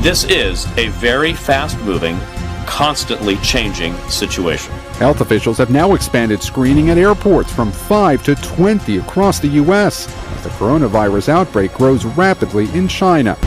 This is a very fast-moving, constantly changing situation. Health officials have now expanded screening at airports from 5 to 20 across the U.S. as the coronavirus outbreak grows rapidly in China.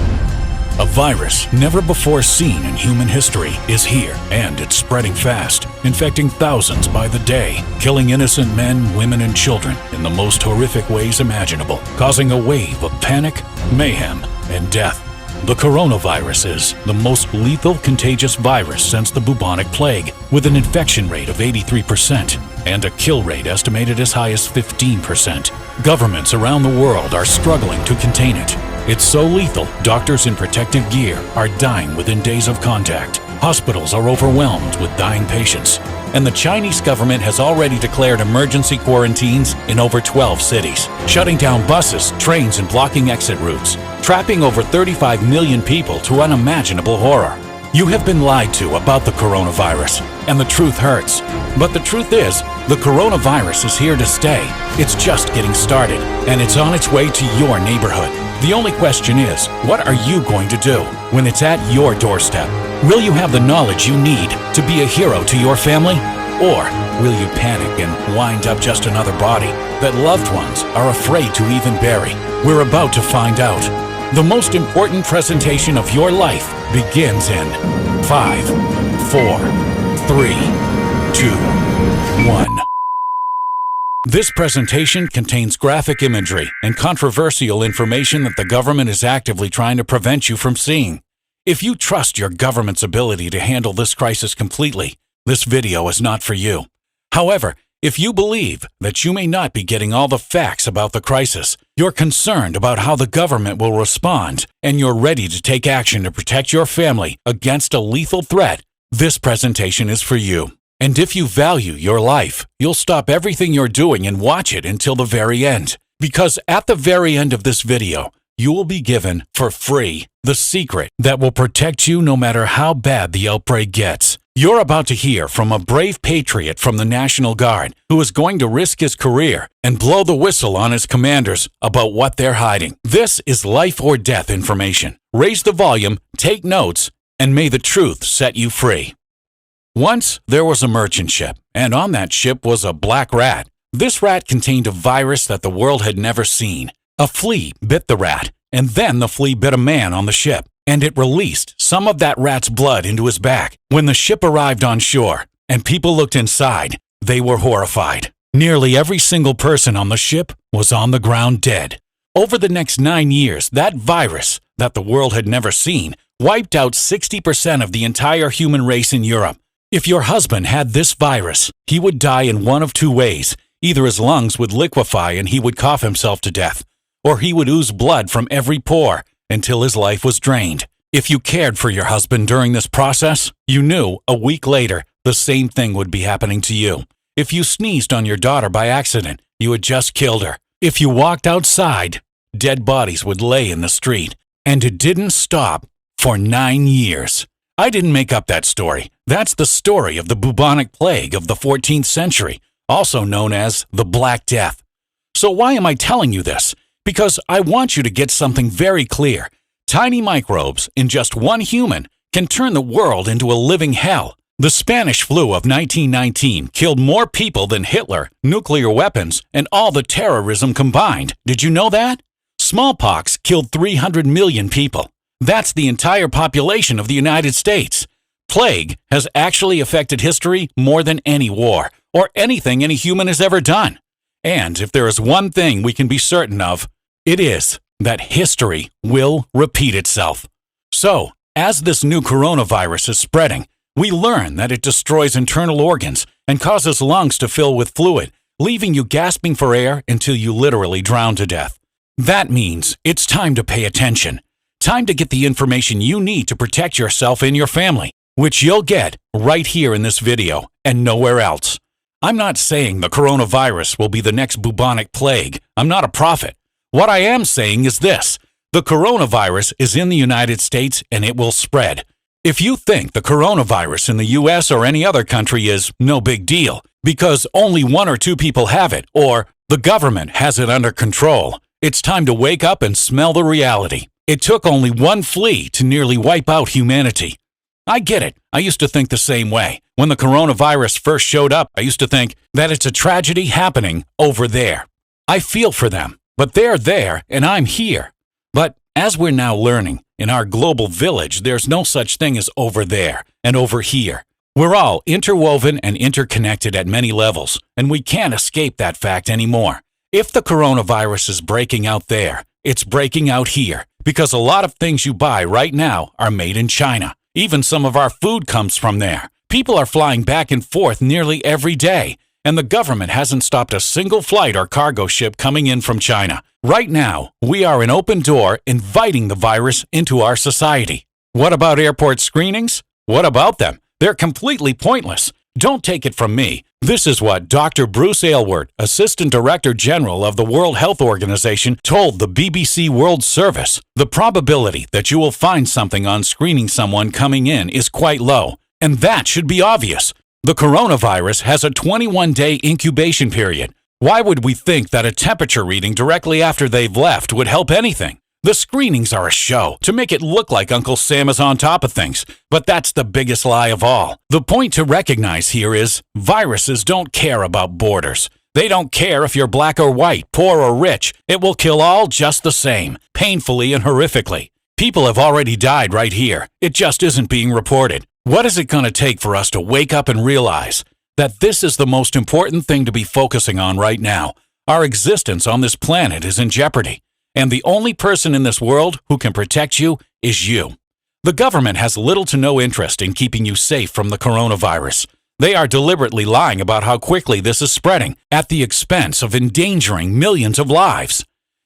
A virus never before seen in human history is here, and it's spreading fast, infecting thousands by the day, killing innocent men, women, and children in the most horrific ways imaginable, causing a wave of panic, mayhem, and death. The coronavirus is the most lethal contagious virus since the bubonic plague, with an infection rate of 83% and a kill rate estimated as high as 15%. Governments around the world are struggling to contain it. It's so lethal, doctors in protective gear are dying within days of contact. Hospitals are overwhelmed with dying patients. And the Chinese government has already declared emergency quarantines in over 12 cities, shutting down buses, trains, and blocking exit routes, trapping over 35 million people to unimaginable horror. You have been lied to about the coronavirus, and the truth hurts. But the truth is, the coronavirus is here to stay. It's just getting started, and it's on its way to your neighborhood. The only question is, what are you going to do when it's at your doorstep? Will you have the knowledge you need to be a hero to your family? Or will you panic and wind up just another body that loved ones are afraid to even bury? We're about to find out. The most important presentation of your life begins in 5, 4, 3, 2, 1. This presentation contains graphic imagery and controversial information that the government is actively trying to prevent you from seeing. If you trust your government's ability to handle this crisis completely, this video is not for you. However, if you believe that you may not be getting all the facts about the crisis, you're concerned about how the government will respond, and you're ready to take action to protect your family against a lethal threat, this presentation is for you. And if you value your life, you'll stop everything you're doing and watch it until the very end. Because at the very end of this video, you will be given, for free, the secret that will protect you no matter how bad the outbreak gets. You're about to hear from a brave patriot from the National Guard who is going to risk his career and blow the whistle on his commanders about what they're hiding. This is life or death information. Raise the volume, take notes, and may the truth set you free. Once, there was a merchant ship, and on that ship was a black rat. This rat contained a virus that the world had never seen. A flea bit the rat, and then the flea bit a man on the ship, and it released some of that rat's blood into his back. When the ship arrived on shore, and people looked inside, they were horrified. Nearly every single person on the ship was on the ground dead. Over the next 9 years, that virus, that the world had never seen, wiped out 60% of the entire human race in Europe. If your husband had this virus, he would die in one of two ways. Either his lungs would liquefy and he would cough himself to death, or he would ooze blood from every pore until his life was drained. If you cared for your husband during this process, you knew a week later the same thing would be happening to you. If you sneezed on your daughter by accident, you had just killed her. If you walked outside, dead bodies would lay in the street. And it didn't stop for 9 years. I didn't make up that story. That's the story of the bubonic plague of the 14th century, also known as the Black Death. So why am I telling you this? Because I want you to get something very clear. Tiny microbes in just one human can turn the world into a living hell. The Spanish flu of 1919 killed more people than Hitler, nuclear weapons, and all the terrorism combined. Did you know that? Smallpox killed 300 million people. That's the entire population of the United States. Plague has actually affected history more than any war or anything any human has ever done. And if there is one thing we can be certain of, it is that history will repeat itself. So, as this new coronavirus is spreading, we learn that it destroys internal organs and causes lungs to fill with fluid, leaving you gasping for air until you literally drown to death. That means it's time to pay attention. Time to get the information you need to protect yourself and your family, which you'll get right here in this video and nowhere else. I'm not saying the coronavirus will be the next bubonic plague. I'm not a prophet. What I am saying is this: the coronavirus is in the United States and it will spread. If you think the coronavirus in the US or any other country is no big deal because only 1 or 2 people have it, or the government has it under control, it's time to wake up and smell the reality. It took only one flea to nearly wipe out humanity. I get it. I used to think the same way. When the coronavirus first showed up, I used to think that it's a tragedy happening over there. I feel for them, but they're there and I'm here. But as we're now learning, in our global village, there's no such thing as over there and over here. We're all interwoven and interconnected at many levels, and we can't escape that fact anymore. If the coronavirus is breaking out there, it's breaking out here, because a lot of things you buy right now are made in China. Even some of our food comes from there. People are flying back and forth nearly every day, and the government hasn't stopped a single flight or cargo ship coming in from China. Right now, we are an open door inviting the virus into our society. What about airport screenings? What about them? They're completely pointless. Don't take it from me. This is what Dr. Bruce Aylward, Assistant Director General of the World Health Organization, told the BBC World Service. The probability that you will find something on screening someone coming in is quite low, and that should be obvious. The coronavirus has a 21-day incubation period. Why would we think that a temperature reading directly after they've left would help anything? The screenings are a show to make it look like Uncle Sam is on top of things, but that's the biggest lie of all. The point to recognize here is viruses don't care about borders. They don't care if you're black or white, poor or rich. It will kill all just the same, painfully and horrifically. People have already died right here. It just isn't being reported. What is it going to take for us to wake up and realize that this is the most important thing to be focusing on right now? Our existence on this planet is in jeopardy. And the only person in this world who can protect you is you. The government has little to no interest in keeping you safe from the coronavirus. They are deliberately lying about how quickly this is spreading at the expense of endangering millions of lives.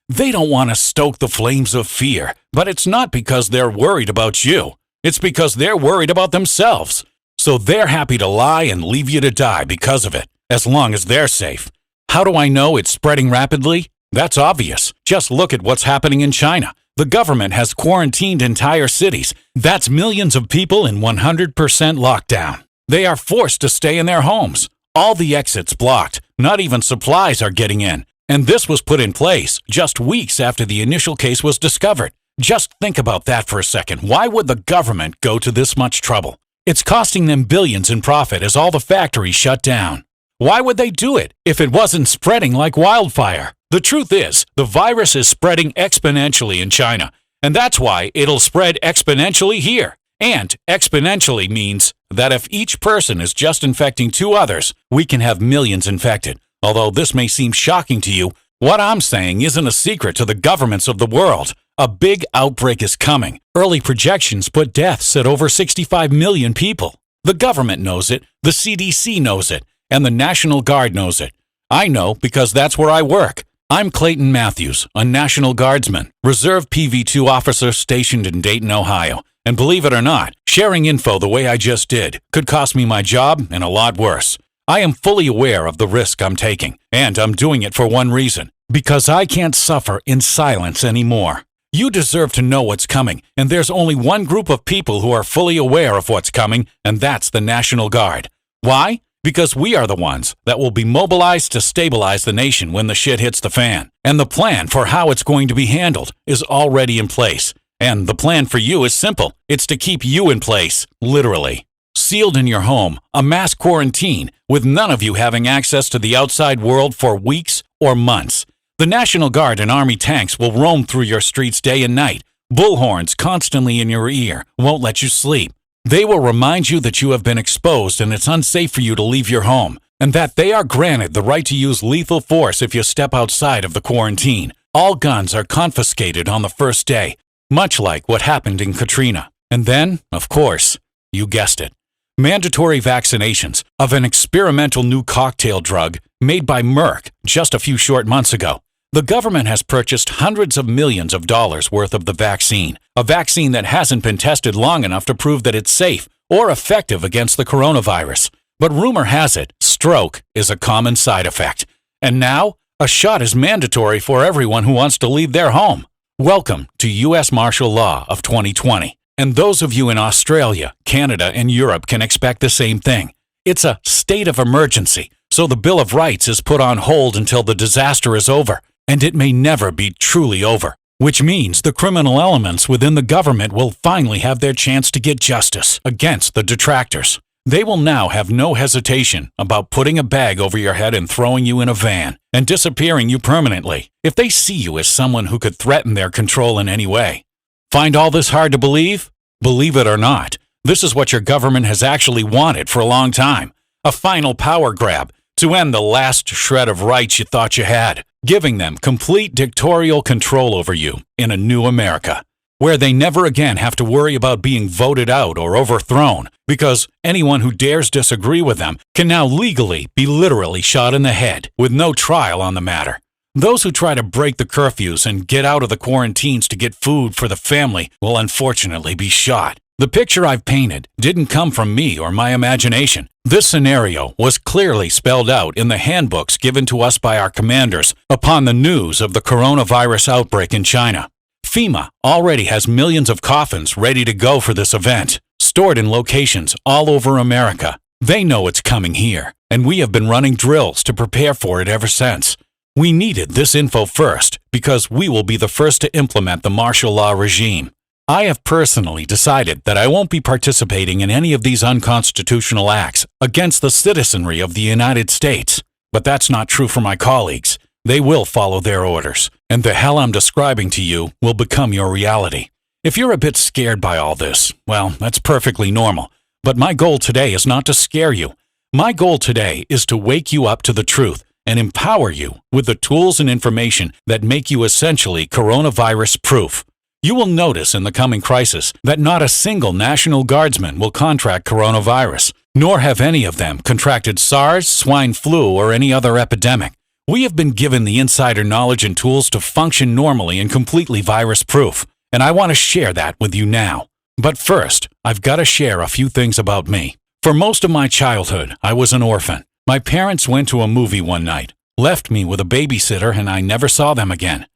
They don't want to stoke the flames of fear, but it's not because they're worried about you. It's because they're worried about themselves. So they're happy to lie and leave you to die because of it, as long as they're safe. How do I know it's spreading rapidly? That's obvious. Just look at what's happening in China. The government has quarantined entire cities. That's millions of people in 100% lockdown. They are forced to stay in their homes. All the exits blocked. Not even supplies are getting in. And this was put in place just weeks after the initial case was discovered. Just think about that for a second. Why would the government go to this much trouble? It's costing them billions in profit as all the factories shut down. Why would they do it if it wasn't spreading like wildfire? The truth is, the virus is spreading exponentially in China, and that's why it'll spread exponentially here. And exponentially means that if each person is just infecting 2 others, we can have millions infected. Although this may seem shocking to you, what I'm saying isn't a secret to the governments of the world. A big outbreak is coming. Early projections put deaths at over 65 million people. The government knows it, the CDC knows it, and the National Guard knows it. I know because that's where I work. I'm Clayton Matthews, a National Guardsman, Reserve PV2 officer stationed in Dayton, Ohio. And believe it or not, sharing info the way I just did could cost me my job and a lot worse. I am fully aware of the risk I'm taking, and I'm doing it for one reason, because I can't suffer in silence anymore. You deserve to know what's coming, and there's only one group of people who are fully aware of what's coming, and that's the National Guard. Why? Because we are the ones that will be mobilized to stabilize the nation when the shit hits the fan. And the plan for how it's going to be handled is already in place. And the plan for you is simple. It's to keep you in place, literally. Sealed in your home, a mass quarantine, with none of you having access to the outside world for weeks or months. The National Guard and Army tanks will roam through your streets day and night. Bullhorns constantly in your ear won't let you sleep. They will remind you that you have been exposed and it's unsafe for you to leave your home, and that they are granted the right to use lethal force if you step outside of the quarantine. All guns are confiscated on the first day, much like what happened in Katrina. And then, of course, you guessed it, mandatory vaccinations of an experimental new cocktail drug made by Merck just a few short months ago. The government has purchased hundreds of millions of dollars worth of the vaccine, a vaccine that hasn't been tested long enough to prove that it's safe or effective against the coronavirus. But rumor has it, stroke is a common side effect. And now, a shot is mandatory for everyone who wants to leave their home. Welcome to U.S. Martial Law of 2020. And those of you in Australia, Canada, and Europe can expect the same thing. It's a state of emergency, so the Bill of Rights is put on hold until the disaster is over. And it may never be truly over. which means the criminal elements within the government will finally have their chance to get justice against the detractors. They will now have no hesitation about putting a bag over your head and throwing you in a van and disappearing you permanently if they see you as someone who could threaten their control in any way. Find all this hard to believe? Believe it or not, this is what your government has actually wanted for a long time. A final power grab to end the last shred of rights you thought you had, giving them complete dictatorial control over you in a new America, where they never again have to worry about being voted out or overthrown, because anyone who dares disagree with them can now legally be literally shot in the head with no trial on the matter. Those who try to break the curfews and get out of the quarantines to get food for the family will unfortunately be shot. The picture I've painted didn't come from me or my imagination. This scenario was clearly spelled out in the handbooks given to us by our commanders upon the news of the coronavirus outbreak in China. FEMA already has millions of coffins ready to go for this event, stored in locations all over America. They know it's coming here, and we have been running drills to prepare for it ever since. We needed this info first because we will be the first to implement the martial law regime. I have personally decided that I won't be participating in any of these unconstitutional acts against the citizenry of the United States. But that's not true for my colleagues. They will follow their orders, and the hell I'm describing to you will become your reality. If you're a bit scared by all this, well, that's perfectly normal. But my goal today is not to scare you. My goal today is to wake you up to the truth and empower you with the tools and information that make you essentially coronavirus-proof. You will notice in the coming crisis that not a single National Guardsman will contract coronavirus, nor have any of them contracted SARS, swine flu, or any other epidemic. We have been given the insider knowledge and tools to function normally and completely virus-proof, and I want to share that with you now. But first, I've got to share a few things about me. For most of my childhood, I was an orphan. My parents went to a movie one night, left me with a babysitter, and I never saw them again.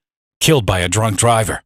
Killed by a drunk driver.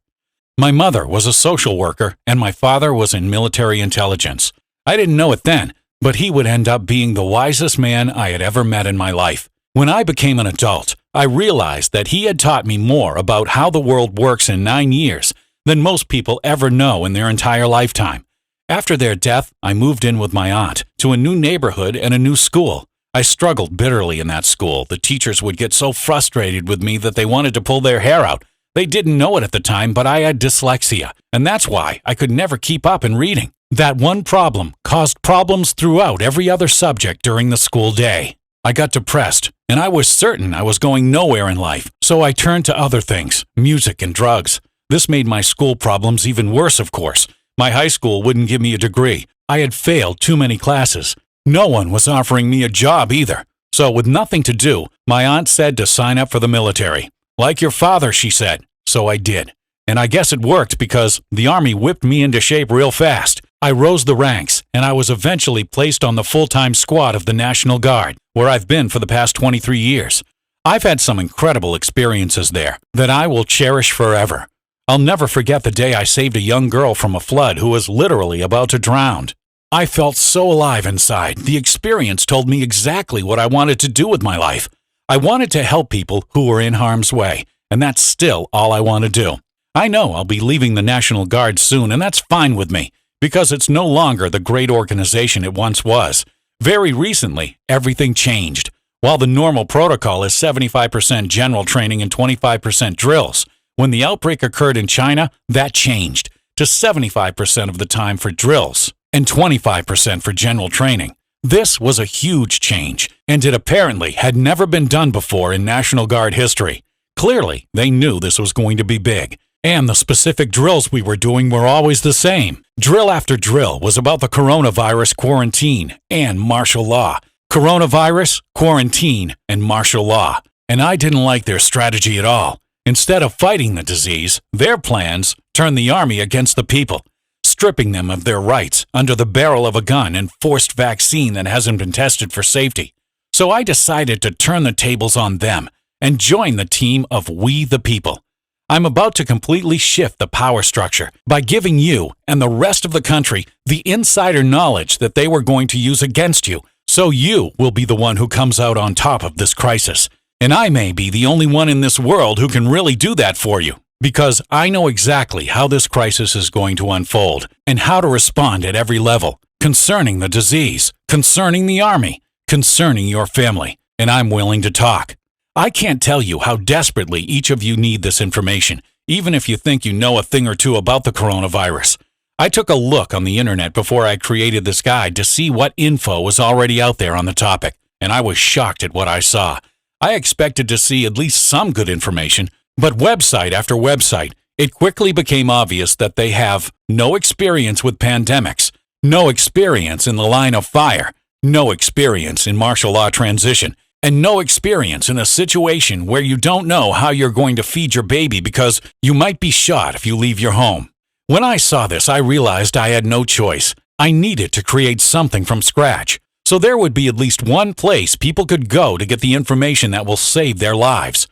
My mother was a social worker, and my father was in military intelligence. I didn't know it then, but he would end up being the wisest man I had ever met in my life. When I became an adult, I realized that he had taught me more about how the world works in 9 years than most people ever know in their entire lifetime. After their death, I moved in with my aunt to a new neighborhood and a new school. I struggled bitterly in that school. The teachers would get so frustrated with me that they wanted to pull their hair out. They didn't know it at the time, but I had dyslexia, and that's why I could never keep up in reading. That one problem caused problems throughout every other subject during the school day. I got depressed, and I was certain I was going nowhere in life, so I turned to other things, music and drugs. This made my school problems even worse, of course. My high school wouldn't give me a degree. I had failed too many classes. No one was offering me a job either. So with nothing to do, my aunt said to sign up for the military. Like your father, she said. So I did. And I guess it worked because the Army whipped me into shape real fast. I rose the ranks, and I was eventually placed on the full-time squad of the National Guard, where I've been for the past 23 years. I've had some incredible experiences there that I will cherish forever. I'll never forget the day I saved a young girl from a flood who was literally about to drown. I felt so alive inside. The experience told me exactly what I wanted to do with my life. I wanted to help people who were in harm's way, and that's still all I want to do. I know I'll be leaving the National Guard soon, and that's fine with me, because it's no longer the great organization it once was. Very recently, everything changed. While the normal protocol is 75% general training and 25% drills, when the outbreak occurred in China, that changed to 75% of the time for drills and 25% for general training. This was a huge change, and it apparently had never been done before in National Guard history. Clearly, they knew this was going to be big, and the specific drills we were doing were always the same. Drill after drill was about the coronavirus, quarantine, and martial law. Coronavirus, quarantine, and martial law. And I didn't like their strategy at all. Instead of fighting the disease, their plans turned the Army against the people, stripping them of their rights under the barrel of a gun and forced vaccine that hasn't been tested for safety. So I decided to turn the tables on them and join the team of We the People. I'm about to completely shift the power structure by giving you and the rest of the country the insider knowledge that they were going to use against you, so you will be the one who comes out on top of this crisis. And I may be the only one in this world who can really do that for you. because I know exactly how this crisis is going to unfold and how to respond at every level, concerning the disease, concerning the Army, concerning your family, and I'm willing to talk. I can't tell you how desperately each of you need this information, even if you think you know a thing or two about the coronavirus. I took a look on the internet before I created this guide to see what info was already out there on the topic, and I was shocked at what I saw. I expected to see at least some good information, but website after website, it quickly became obvious that they have no experience with pandemics, no experience in the line of fire, no experience in martial law transition, and no experience in a situation where you don't know how you're going to feed your baby because you might be shot if you leave your home. When I saw this, I realized I had no choice. I needed to create something from scratch, so there would be at least one place people could go to get the information that will save their lives.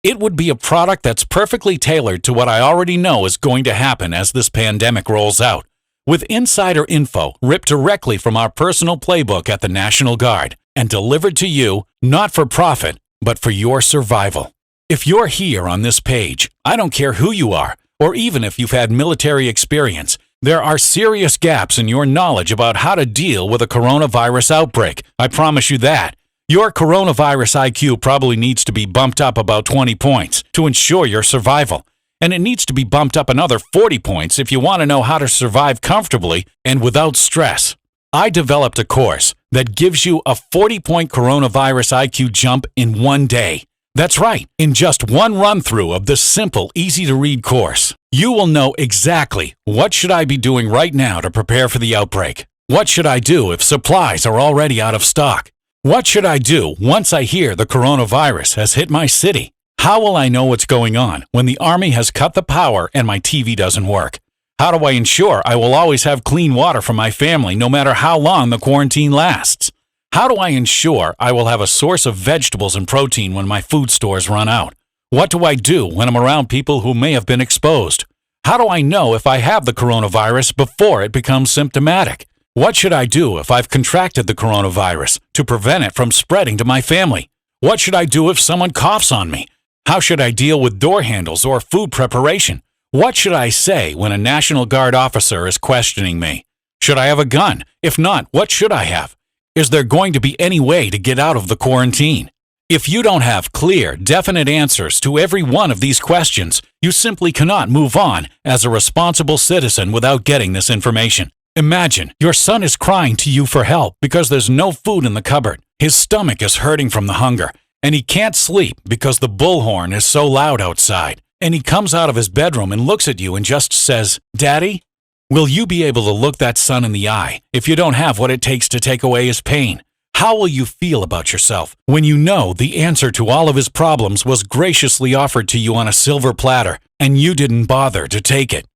It would be a product that's perfectly tailored to what I already know is going to happen as this pandemic rolls out, with insider info ripped directly from our personal playbook at the National Guard and delivered to you, not for profit, but for your survival. If you're here on this page, I don't care who you are, or even if you've had military experience, there are serious gaps in your knowledge about how to deal with a coronavirus outbreak. I promise you that. Your coronavirus IQ probably needs to be bumped up about 20 points to ensure your survival. And it needs to be bumped up another 40 points if you want to know how to survive comfortably and without stress. I developed a course that gives you a 40-point coronavirus IQ jump in one day. That's right, in just one run-through of this simple, easy-to-read course, you will know exactly what should I be doing right now to prepare for the outbreak. What should I do if supplies are already out of stock? What should I do once I hear the coronavirus has hit my city? How will I know what's going on when the Army has cut the power and my TV doesn't work? How do I ensure I will always have clean water for my family no matter how long the quarantine lasts? How do I ensure I will have a source of vegetables and protein when my food stores run out? What do I do when I'm around people who may have been exposed? How do I know if I have the coronavirus before it becomes symptomatic? What should I do if I've contracted the coronavirus to prevent it from spreading to my family? What should I do if someone coughs on me? How should I deal with door handles or food preparation? What should I say when a National Guard officer is questioning me? Should I have a gun? If not, what should I have? Is there going to be any way to get out of the quarantine? If you don't have clear, definite answers to every one of these questions, you simply cannot move on as a responsible citizen without getting this information. Imagine your son is crying to you for help because there's no food in the cupboard. His stomach is hurting from the hunger, and he can't sleep because the bullhorn is so loud outside. And he comes out of his bedroom and looks at you and just says, "Daddy?" Will you be able to look that son in the eye if you don't have what it takes to take away his pain? How will you feel about yourself when you know the answer to all of his problems was graciously offered to you on a silver platter and you didn't bother to take it?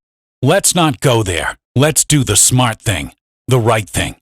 Let's not go there. Let's do the smart thing, the right thing.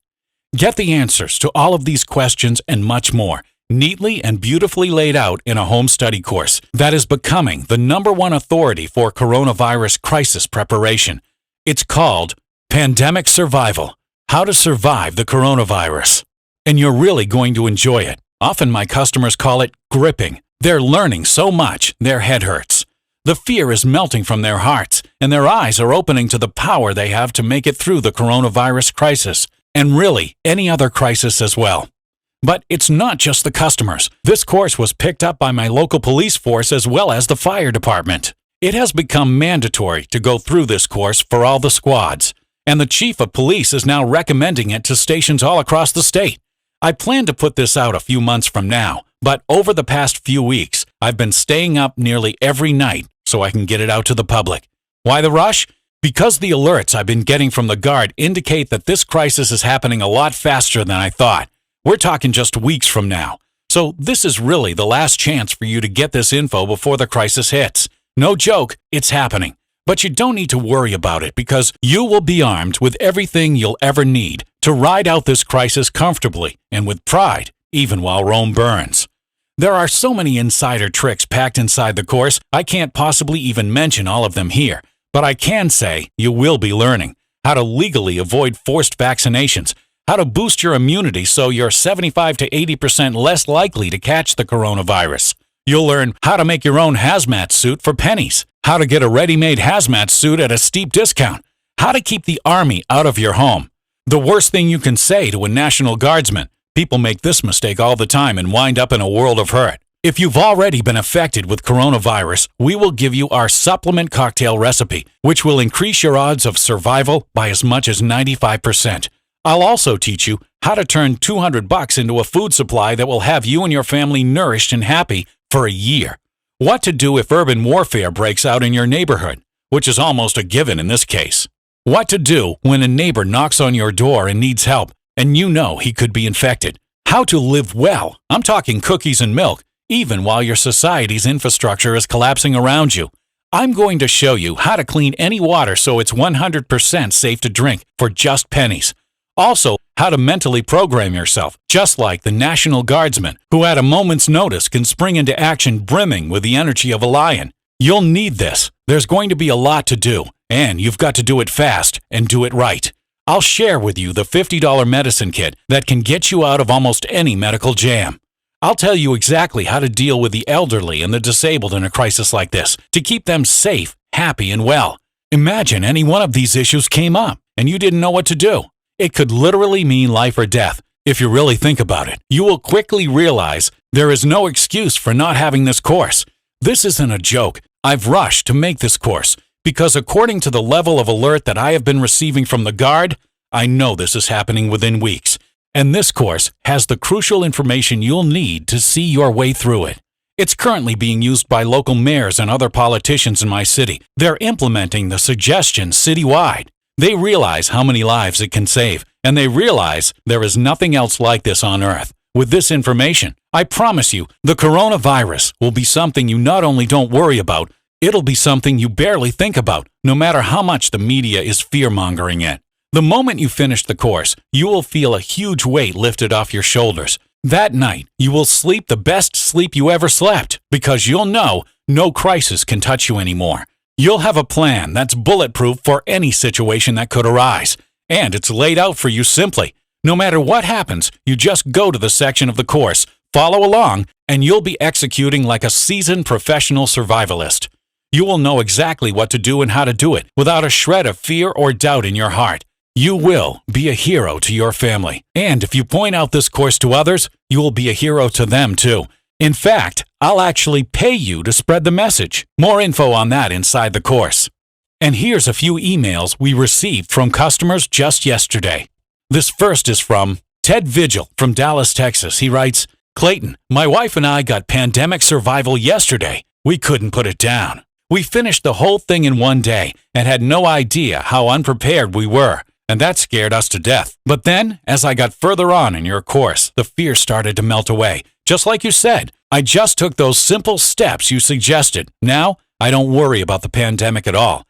Get the answers to all of these questions and much more, neatly and beautifully laid out in a home study course that is becoming the #1 authority for coronavirus crisis preparation. It's called Pandemic Survival, How to Survive the Coronavirus. And you're really going to enjoy it. Often my customers call it gripping. They're learning so much, their head hurts. The fear is melting from their hearts, and their eyes are opening to the power they have to make it through the coronavirus crisis, and really any other crisis as well. But it's not just the customers. This course was picked up by my local police force as well as the fire department. It has become mandatory to go through this course for all the squads, and the chief of police is now recommending it to stations all across the state. I plan to put this out a few months from now, but over the past few weeks, I've been staying up nearly every night so I can get it out to the public. Why the rush? Because the alerts I've been getting from the Guard indicate that this crisis is happening a lot faster than I thought. We're talking just weeks from now. So this is really the last chance for you to get this info before the crisis hits. No joke, it's happening. But you don't need to worry about it because you will be armed with everything you'll ever need to ride out this crisis comfortably and with pride, even while Rome burns. There are so many insider tricks packed inside the course, I can't possibly even mention all of them here. But I can say you will be learning how to legally avoid forced vaccinations, how to boost your immunity so you're 75 to 80% less likely to catch the coronavirus. You'll learn how to make your own hazmat suit for pennies, how to get a ready-made hazmat suit at a steep discount, how to keep the Army out of your home. The worst thing you can say to a National Guardsman. People make this mistake all the time and wind up in a world of hurt. If you've already been affected with coronavirus, we will give you our supplement cocktail recipe, which will increase your odds of survival by as much as 95%. I'll also teach you how to turn $200 into a food supply that will have you and your family nourished and happy for a year. What to do if urban warfare breaks out in your neighborhood, which is almost a given in this case. What to do when a neighbor knocks on your door and needs help, and you know he could be infected. How to live well. I'm talking cookies and milk, even while your society's infrastructure is collapsing around you. I'm going to show you how to clean any water so it's 100% safe to drink for just pennies. Also, how to mentally program yourself, just like the National Guardsman, who at a moment's notice can spring into action brimming with the energy of a lion. You'll need this. There's going to be a lot to do, and you've got to do it fast and do it right. I'll share with you the $50 medicine kit that can get you out of almost any medical jam. I'll tell you exactly how to deal with the elderly and the disabled in a crisis like this to keep them safe, happy, and well. Imagine any one of these issues came up and you didn't know what to do. It could literally mean life or death. If you really think about it, you will quickly realize there is no excuse for not having this course. This isn't a joke. I've rushed to make this course because according to the level of alert that I have been receiving from the Guard, I know this is happening within weeks. And this course has the crucial information you'll need to see your way through it. It's currently being used by local mayors and other politicians in my city. They're implementing the suggestions citywide. They realize how many lives it can save, and they realize there is nothing else like this on Earth. With this information, I promise you, the coronavirus will be something you not only don't worry about, it'll be something you barely think about, no matter how much the media is fear-mongering it. The moment you finish the course, you will feel a huge weight lifted off your shoulders. That night, you will sleep the best sleep you ever slept because you'll know no crisis can touch you anymore. You'll have a plan that's bulletproof for any situation that could arise, and it's laid out for you simply. No matter what happens, you just go to the section of the course, follow along, and you'll be executing like a seasoned professional survivalist. You will know exactly what to do and how to do it without a shred of fear or doubt in your heart. You will be a hero to your family. And if you point out this course to others, you will be a hero to them too. In fact, I'll actually pay you to spread the message. More info on that inside the course. And here's a few emails we received from customers just yesterday. This first is from Ted Vigil from Dallas, Texas. He writes, Clayton, my wife and I got pandemic survival yesterday. We couldn't put it down. We finished the whole thing in one day and had no idea how unprepared we were. And that scared us to death. But then, as I got further on in your course, the fear started to melt away. Just like you said, I just took those simple steps you suggested. Now, I don't worry about the pandemic at all.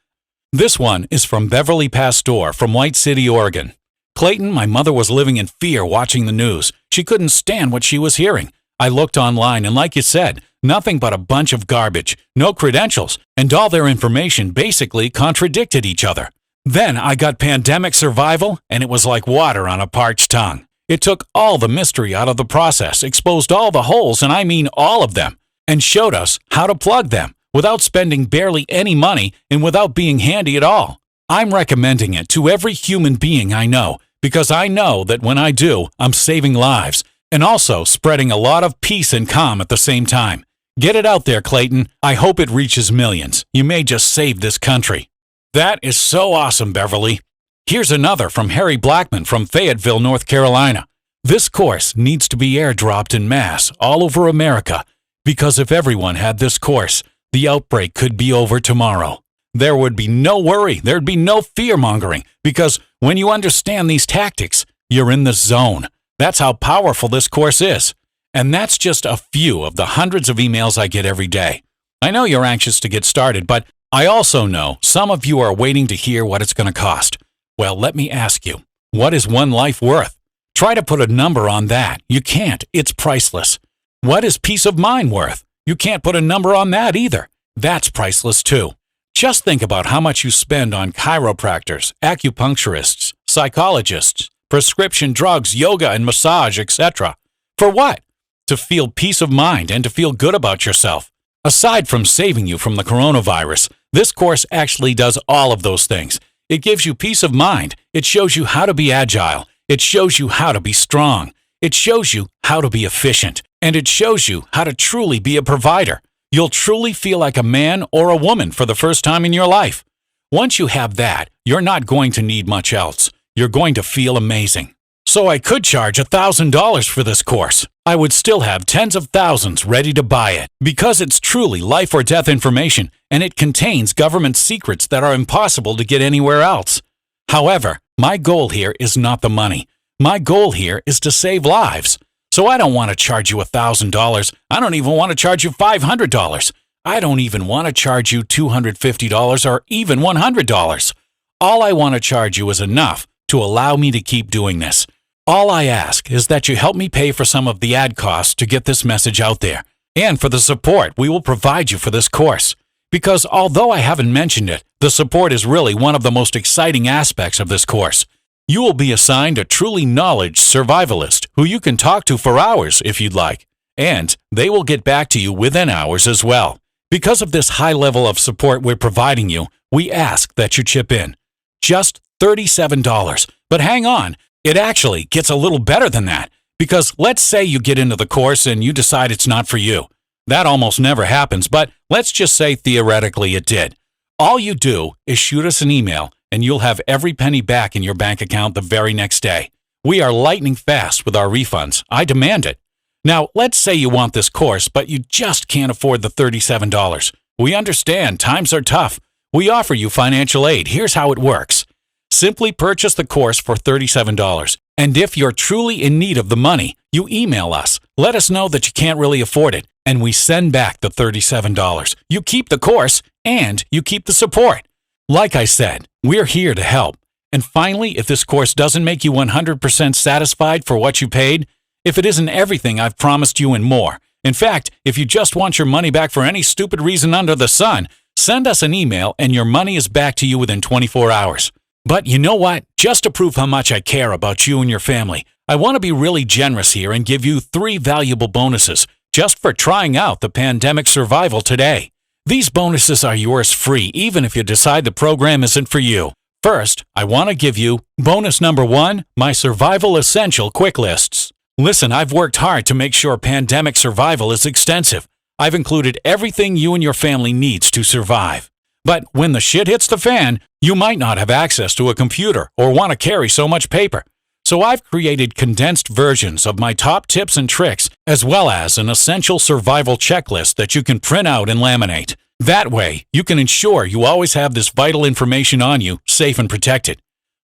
This one is from Beverly Pastor from White City, Oregon. Clayton, my mother was living in fear watching the news. She couldn't stand what she was hearing. I looked online and like you said, nothing but a bunch of garbage, no credentials, and all their information basically contradicted each other. Then I got pandemic survival, and it was like water on a parched tongue. It took all the mystery out of the process, exposed all the holes, and I mean all of them, and showed us how to plug them without spending barely any money and without being handy at all. I'm recommending it to every human being I know because I know that when I do, I'm saving lives and also spreading a lot of peace and calm at the same time. Get it out there, Clayton. I hope it reaches millions. You may just save this country. That is so awesome, Beverly. Here's another from Harry Blackman from Fayetteville, North Carolina. This course needs to be airdropped en masse all over America because if everyone had this course, the outbreak could be over tomorrow. There would be no worry. There'd be no fear-mongering because when you understand these tactics, you're in the zone. That's how powerful this course is. And that's just a few of the hundreds of emails I get every day. I know you're anxious to get started, but I also know some of you are waiting to hear what it's going to cost. Well, let me ask you, what is one life worth? Try to put a number on that. You can't. It's priceless. What is peace of mind worth? You can't put a number on that either. That's priceless too. Just think about how much you spend on chiropractors, acupuncturists, psychologists, prescription drugs, yoga and massage, etc. For what? to feel peace of mind and to feel good about yourself. Aside from saving you from the coronavirus, this course actually does all of those things. It gives you peace of mind. It shows you how to be agile. It shows you how to be strong. It shows you how to be efficient. And it shows you how to truly be a provider. You'll truly feel like a man or a woman for the first time in your life. Once you have that, you're not going to need much else. You're going to feel amazing. So I could charge $1,000 for this course. I would still have tens of thousands ready to buy it because it's truly life or death information and it contains government secrets that are impossible to get anywhere else. However, my goal here is not the money. My goal here is to save lives. So I don't want to charge you $1,000. I don't even want to charge you $500. I don't even want to charge you $250 or even $100. All I want to charge you is enough to allow me to keep doing this. All I ask is that you help me pay for some of the ad costs to get this message out there, and for the support we will provide you for this course. Because although I haven't mentioned it, the support is really one of the most exciting aspects of this course. You will be assigned a truly knowledge survivalist who you can talk to for hours if you'd like, and they will get back to you within hours as well. Because of this high level of support we're providing you, we ask that you chip in. Just $37. But hang on, it actually gets a little better than that. Because let's say you get into the course and you decide it's not for you. That almost never happens, but let's just say theoretically it did. All you do is shoot us an email and you'll have every penny back in your bank account the very next day. We are lightning fast with our refunds. I demand it. Now, let's say you want this course, but you just can't afford the $37. We understand times are tough. We offer you financial aid. Here's how it works. Simply purchase the course for $37. And if you're truly in need of the money, you email us. Let us know that you can't really afford it, and we send back the $37. You keep the course, and you keep the support. Like I said, we're here to help. And finally, if this course doesn't make you 100% satisfied for what you paid, if it isn't everything I've promised you and more, in fact, if you just want your money back for any stupid reason under the sun, send us an email and your money is back to you within 24 hours. But you know what? Just to prove how much I care about you and your family, I want to be really generous here and give you 3 valuable bonuses just for trying out the Pandemic Survival today. These bonuses are yours free, even if you decide the program isn't for you. First, I want to give you bonus number 1, my Survival Essential Quick Lists. Listen, I've worked hard to make sure Pandemic Survival is extensive. I've included everything you and your family needs to survive. But when the shit hits the fan, you might not have access to a computer or want to carry so much paper. So I've created condensed versions of my top tips and tricks, as well as an essential survival checklist that you can print out and laminate. That way, you can ensure you always have this vital information on you, safe and protected.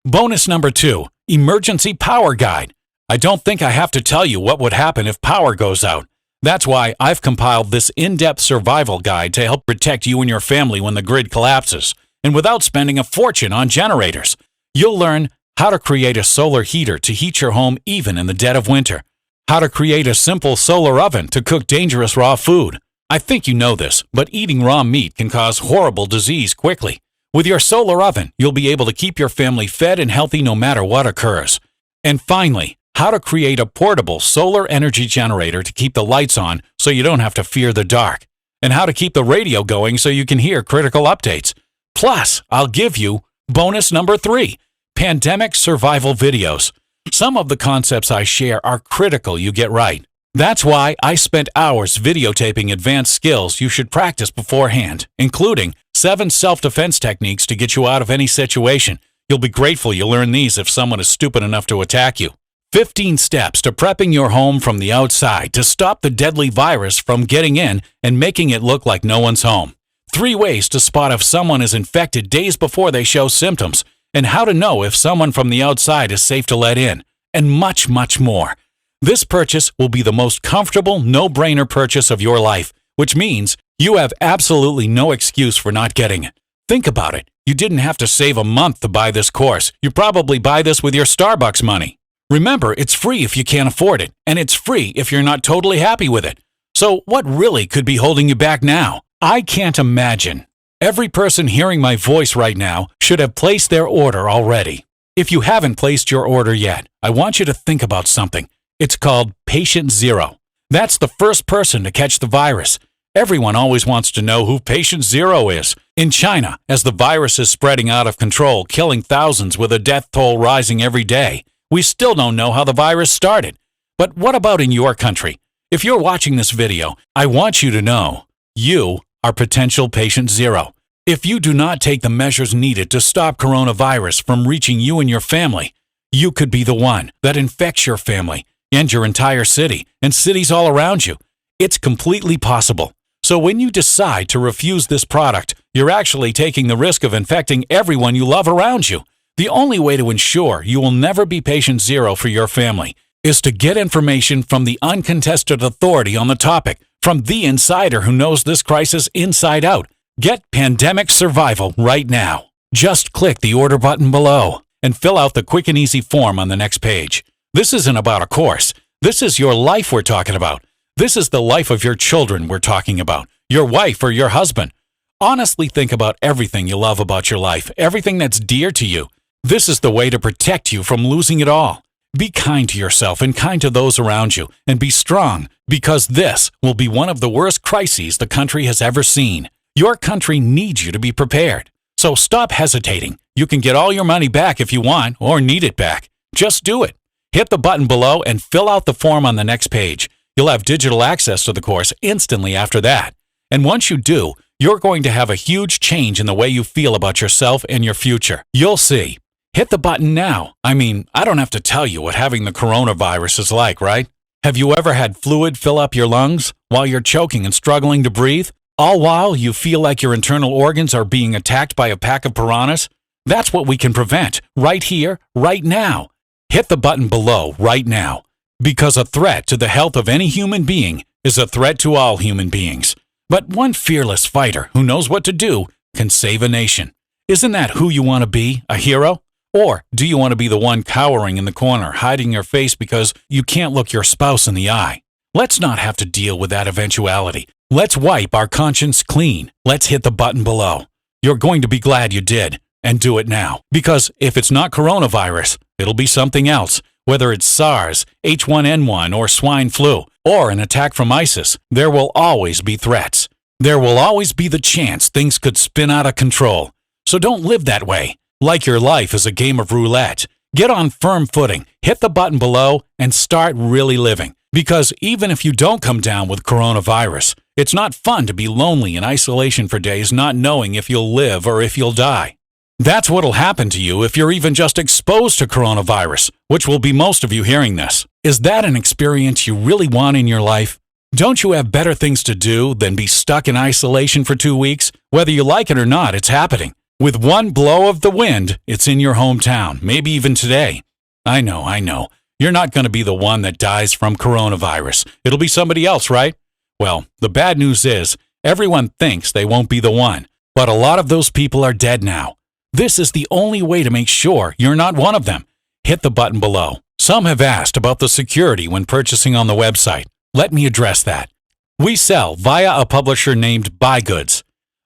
Bonus number 2, Emergency Power Guide. I don't think I have to tell you what would happen if power goes out. That's why I've compiled this in-depth survival guide to help protect you and your family when the grid collapses, and without spending a fortune on generators. You'll learn how to create a solar heater to heat your home even in the dead of winter, how to create a simple solar oven to cook dangerous raw food. I think you know this, but eating raw meat can cause horrible disease quickly. With your solar oven, you'll be able to keep your family fed and healthy no matter what occurs. And finally, how to create a portable solar energy generator to keep the lights on so you don't have to fear the dark, and how to keep the radio going so you can hear critical updates. Plus, I'll give you bonus number 3, Pandemic Survival Videos. Some of the concepts I share are critical you get right. That's why I spent hours videotaping advanced skills you should practice beforehand, including 7 self-defense techniques to get you out of any situation. You'll be grateful you learned these if someone is stupid enough to attack you. 15 steps to prepping your home from the outside to stop the deadly virus from getting in and making it look like no one's home. 3 ways to spot if someone is infected days before they show symptoms, and how to know if someone from the outside is safe to let in, and much, much more. This purchase will be the most comfortable, no-brainer purchase of your life, which means you have absolutely no excuse for not getting it. Think about it. You didn't have to save a month to buy this course. You probably buy this with your Starbucks money. Remember, it's free if you can't afford it, and it's free if you're not totally happy with it. So what really could be holding you back now? I can't imagine. Every person hearing my voice right now should have placed their order already. If you haven't placed your order yet, I want you to think about something. It's called Patient Zero. That's the first person to catch the virus. Everyone always wants to know who patient zero is. In China, as the virus is spreading out of control, killing thousands with a death toll rising every day, we still don't know how the virus started. But what about in your country? If you're watching this video, I want you to know you are potential patient zero. If you do not take the measures needed to stop coronavirus from reaching you and your family, you could be the one that infects your family and your entire city and cities all around you. It's completely possible. So when you decide to refuse this product, you're actually taking the risk of infecting everyone you love around you. The only way to ensure you will never be patient zero for your family is to get information from the uncontested authority on the topic, from the insider who knows this crisis inside out. Get Pandemic Survival right now. Just click the order button below and fill out the quick and easy form on the next page. This isn't about a course. This is your life we're talking about. This is the life of your children we're talking about, your wife or your husband. Honestly think about everything you love about your life, everything that's dear to you. This is the way to protect you from losing it all. Be kind to yourself and kind to those around you, and be strong, because this will be one of the worst crises the country has ever seen. Your country needs you to be prepared. So stop hesitating. You can get all your money back if you want, or need it back. Just do it. Hit the button below and fill out the form on the next page. You'll have digital access to the course instantly after that. And once you do, you're going to have a huge change in the way you feel about yourself and your future. You'll see. Hit the button now. I mean, I don't have to tell you what having the coronavirus is like, right? Have you ever had fluid fill up your lungs while you're choking and struggling to breathe? All while you feel like your internal organs are being attacked by a pack of piranhas? That's what we can prevent, right here, right now. Hit the button below right now, because a threat to the health of any human being is a threat to all human beings. But one fearless fighter who knows what to do can save a nation. Isn't that who you want to be, a hero? Or do you want to be the one cowering in the corner, hiding your face because you can't look your spouse in the eye? Let's not have to deal with that eventuality. Let's wipe our conscience clean. Let's hit the button below. You're going to be glad you did, and do it now. Because if it's not coronavirus, it'll be something else. Whether it's SARS, H1N1, or swine flu, or an attack from ISIS, there will always be threats. There will always be the chance things could spin out of control. So don't live that way, like your life is a game of roulette. Get on firm footing, hit the button below, and start really living. Because even if you don't come down with coronavirus, it's not fun to be lonely in isolation for days not knowing if you'll live or if you'll die. That's what'll happen to you if you're even just exposed to coronavirus, which will be most of you hearing this. Is that an experience you really want in your life? Don't you have better things to do than be stuck in isolation for 2 weeks? Whether you like it or not, it's happening. With one blow of the wind, it's in your hometown, maybe even today. I know. You're not going to be the one that dies from coronavirus. It'll be somebody else, right? Well, the bad news is, everyone thinks they won't be the one, but a lot of those people are dead now. This is the only way to make sure you're not one of them. Hit the button below. Some have asked about the security when purchasing on the website. Let me address that. We sell via a publisher named BuyGoods.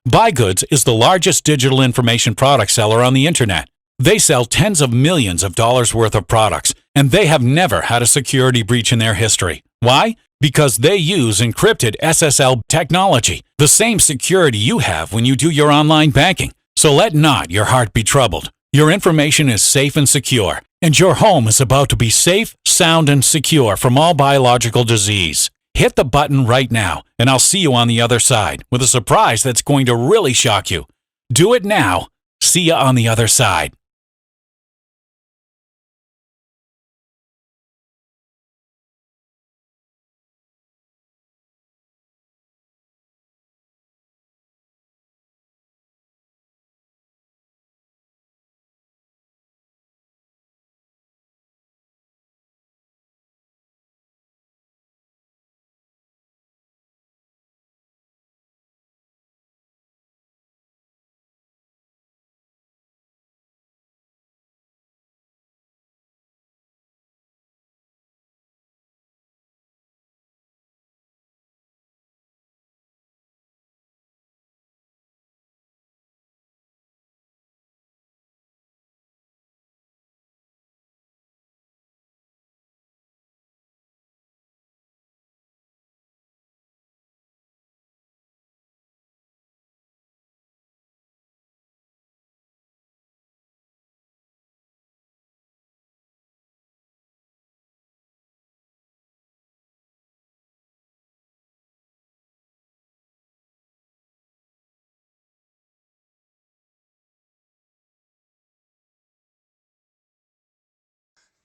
BuyGoods is the largest digital information product seller on the internet. They sell tens of millions of dollars worth of products, and they have never had a security breach in their history. Why? Because they use encrypted SSL technology, the same security you have when you do your online banking. So let not your heart be troubled. Your information is safe and secure, and your home is about to be safe, sound, and secure from all biological disease. Hit the button right now, and I'll see you on the other side with a surprise that's going to really shock you. Do it now. See you on the other side.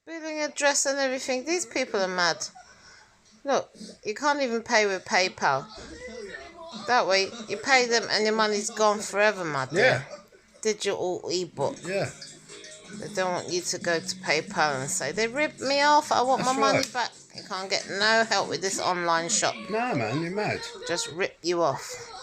Billing address and everything. These people are mad. Look, you can't even pay with PayPal. That way, you pay them and your money's gone forever, my dear. Yeah. Digital e-book. Yeah. They don't want you to go to PayPal and say, they ripped me off, I want That's my money right. back. You can't get no help with this online shop. No, man, you're mad. Just rip you off.